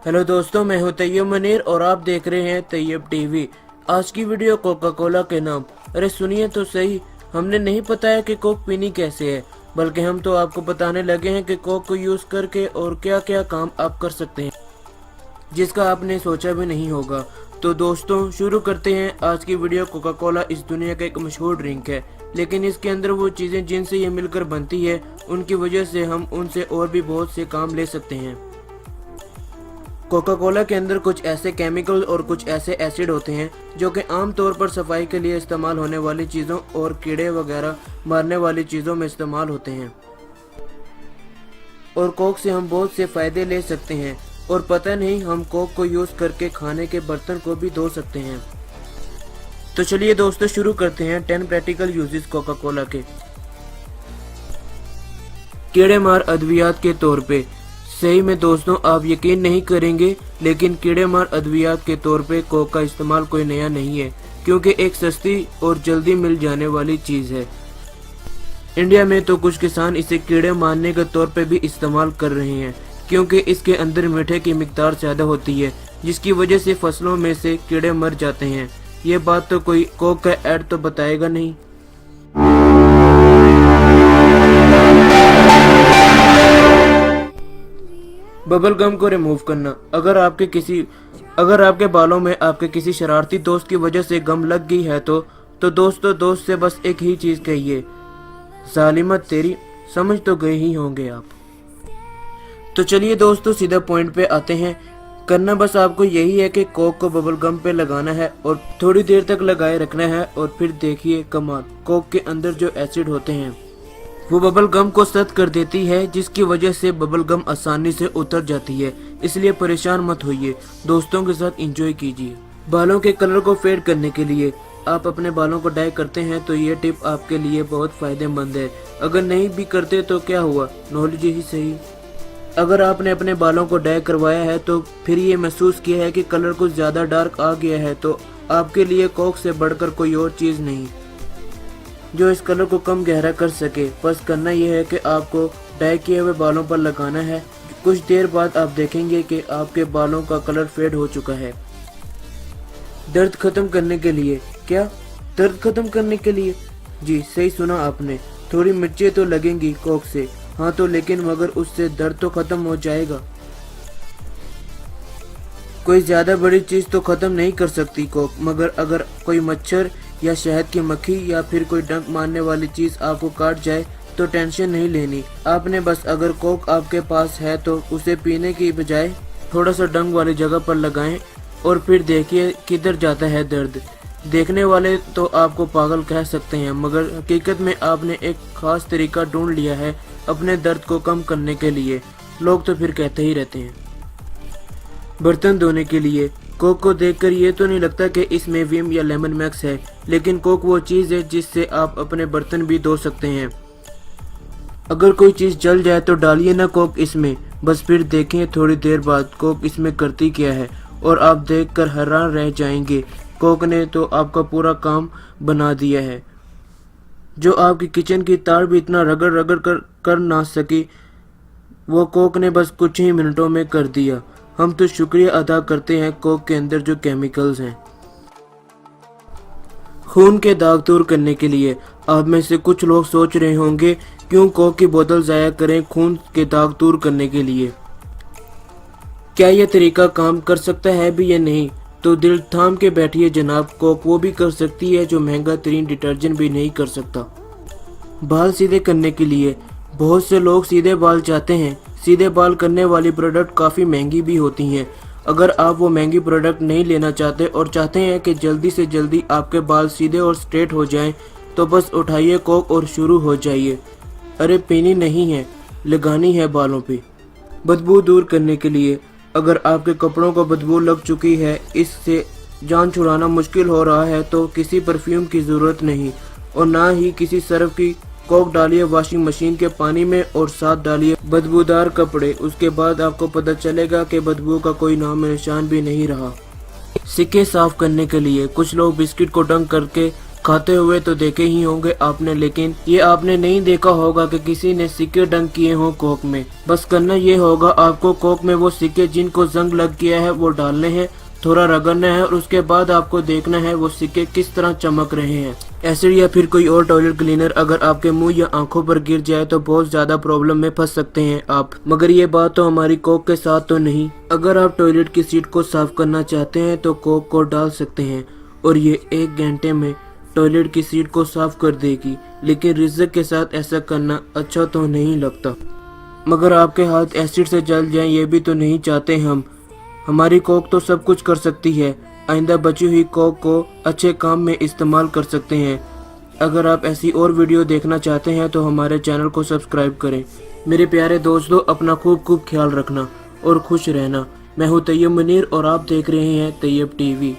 Hello दोस्तों, मैं हूं तैयब मुनीर और आप देख रहे हैं तैयब टीवी। आज की वीडियो कोका कोला के नाम। अरे सुनिए तो सही, हमने नहीं बताया कि कोक पीनी कैसे है, बल्कि हम तो आपको बताने लगे हैं कि कोक को यूज करके और क्या क्या काम आप कर सकते हैं जिसका आपने सोचा भी नहीं होगा। तो दोस्तों शुरू करते हैं आज की वीडियो। कोका कोला इस दुनिया का एक मशहूर ड्रिंक है, लेकिन इसके अंदर वो चीजें जिनसे ये मिलकर बनती है उनकी वजह से हम उनसे और भी बहुत से काम ले सकते हैं। कोका कोला के अंदर कुछ ऐसे केमिकल और कुछ ऐसे एसिड होते हैं जो कि आमतौर पर सफाई के लिए इस्तेमाल होने वाली चीज़ों और कीड़े वगैरह मारने वाली चीज़ों में इस्तेमाल होते हैं। और कोक से हम बहुत से फ़ायदे ले सकते हैं और पता नहीं हम कोक को यूज़ करके खाने के बर्तन को भी धो सकते हैं। तो चलिए दोस्तों शुरू करते हैं 10 प्रैक्टिकल यूजेस कोका कोला के। कीड़े मार अद्वियात के तौर पे। सही में दोस्तों आप यकीन नहीं करेंगे, लेकिन कीड़े मार अद्वियात के तौर पे कोक का इस्तेमाल कोई नया नहीं है, क्योंकि एक सस्ती और जल्दी मिल जाने वाली चीज़ है। इंडिया में तो कुछ किसान इसे कीड़े मारने के तौर पे भी इस्तेमाल कर रहे हैं, क्योंकि इसके अंदर मीठे की मिकदार ज़्यादा होती है, जिसकी वजह से फसलों में से कीड़े मर जाते हैं। ये बात तो कोई कोक का ऐड तो बताएगा नहीं। बबल गम को रिमूव करना। अगर आपके बालों में आपके किसी शरारती दोस्त की वजह से गम लग गई है तो दोस्त से बस एक ही चीज कहिए, जालिमत तेरी। समझ तो गए ही होंगे आप। तो चलिए दोस्तों सीधा पॉइंट पे आते हैं। करना बस आपको यही है कि कोक को बबल गम पे लगाना है और थोड़ी देर तक लगाए रखना है, और फिर देखिए कमाल, कोक के अंदर जो एसिड होते हैं वो बबल गम को सख्त कर देती है, जिसकी वजह से बबल गम आसानी से उतर जाती है। इसलिए परेशान मत होइए, दोस्तों के साथ एंजॉय कीजिए। बालों के कलर को फेड करने के लिए आप अपने बालों को डाई करते हैं तो ये टिप आपके लिए बहुत फायदेमंद है। अगर नहीं भी करते तो क्या हुआ, नॉलेज ही सही। अगर आपने अपने बालों को डाई करवाया है तो फिर ये महसूस किया है कि कलर कुछ ज़्यादा डार्क आ गया है, तो आपके लिए कोक से बढ़कर कोई और चीज़ नहीं जो इस कलर को कम गहरा कर सके। बस करना यह है कि आपको डाई किए हुए बालों पर लगाना है। कुछ देर बाद आप देखेंगे कि आपके बालों का कलर फेड हो चुका है। दर्द खत्म करने के लिए। क्या दर्द खत्म करने के लिए? जी सही सुना आपने। थोड़ी मिर्चें तो लगेंगी कोक से, हाँ तो लेकिन मगर उससे दर्द तो खत्म हो जाएगा। कोई ज्यादा बड़ी चीज तो खत्म नहीं कर सकती कोक, मगर अगर कोई मच्छर या शहद की मक्खी या फिर कोई डंक मारने वाली चीज आपको काट जाए तो टेंशन नहीं लेनी। आपने बस अगर कोक आपके पास है तो उसे पीने की बजाय थोड़ा सा डंक वाली जगह पर लगाएं और फिर देखिए किधर जाता है दर्द। देखने वाले तो आपको पागल कह सकते हैं, मगर हकीकत में आपने एक खास तरीका ढूंढ लिया है अपने दर्द को कम करने के लिए। लोग तो फिर कहते ही रहते हैं। बर्तन धोने के लिए। कोक को देखकर ये तो नहीं लगता कि इसमें विम या लेमन मैक्स है, लेकिन कोक वो चीज़ है जिससे आप अपने बर्तन भी धो सकते हैं। अगर कोई चीज़ जल जाए तो डालिए ना कोक इसमें, बस फिर देखें थोड़ी देर बाद कोक इसमें करती क्या है और आप देखकर हैरान रह जाएंगे। कोक ने तो आपका पूरा काम बना दिया है। जो आपकी किचन की तार भी इतना रगड़ रगड़ कर ना सकी, वो कोक ने बस कुछ ही मिनटों में कर दिया। हम तो शुक्रिया अदा करते हैं कोक के अंदर जो केमिकल्स हैं। खून के दाग दूर करने के लिए। आप में से कुछ लोग सोच रहे होंगे क्यों कोक की बोतल ज़ाया करें खून के दाग दूर करने के लिए। क्या यह तरीका काम कर सकता है भी या नहीं? तो दिल थाम के बैठिए जनाब, कोक वो भी कर सकती है जो महंगा तरीन डिटर्जेंट भी नहीं कर सकता। बाल सीधे करने के लिए। बहुत से लोग सीधे बाल चाहते हैं। सीधे बाल करने वाली प्रोडक्ट काफ़ी महंगी भी होती हैं। अगर आप वो महंगी प्रोडक्ट नहीं लेना चाहते और चाहते हैं कि जल्दी से जल्दी आपके बाल सीधे और स्ट्रेट हो जाएं, तो बस उठाइए कोक और शुरू हो जाइए। अरे पीनी नहीं है, लगानी है बालों पे। बदबू दूर करने के लिए। अगर आपके कपड़ों को बदबू लग चुकी है, इससे जान छुड़ाना मुश्किल हो रहा है, तो किसी परफ्यूम की ज़रूरत नहीं और ना ही किसी सर्फ की। कोक डालिए वॉशिंग मशीन के पानी में और साथ डालिए बदबूदार कपड़े। उसके बाद आपको पता चलेगा कि बदबू का कोई नाम निशान भी नहीं रहा। सिक्के साफ करने के लिए। कुछ लोग बिस्किट को डंक करके खाते हुए तो देखे ही होंगे आपने, लेकिन ये आपने नहीं देखा होगा कि किसी ने सिक्के डंक किए हों कोक में। बस करना ये होगा, आपको कोक में वो सिक्के जिनको जंग लग गया है वो डालने हैं, थोड़ा रगड़ना है और उसके बाद आपको देखना है वो सिक्के किस तरह चमक रहे हैं। एसिड या फिर कोई और टॉयलेट क्लीनर अगर आपके मुंह या आंखों पर गिर जाए तो बहुत ज्यादा प्रॉब्लम में फंस सकते हैं आप। मगर ये बात तो हमारी कोक के साथ तो नहीं। अगर आप टॉयलेट की सीट को साफ करना चाहते हैं तो कोक को डाल सकते हैं और ये 1 घंटे में टॉयलेट की सीट को साफ कर देगी। लेकिन रिज्क के साथ ऐसा करना अच्छा तो नहीं लगता। मगर आपके हाथ एसिड से जल जाएं ये भी तो नहीं चाहते हम। हमारी कोक तो सब कुछ कर सकती है। आइंदा बची हुई कोक को अच्छे काम में इस्तेमाल कर सकते हैं। अगर आप ऐसी और वीडियो देखना चाहते हैं तो हमारे चैनल को सब्सक्राइब करें। मेरे प्यारे दोस्तों, अपना खूब ख्याल रखना और खुश रहना। मैं हूँ तैयब मुनीर और आप देख रहे हैं तैयब टीवी।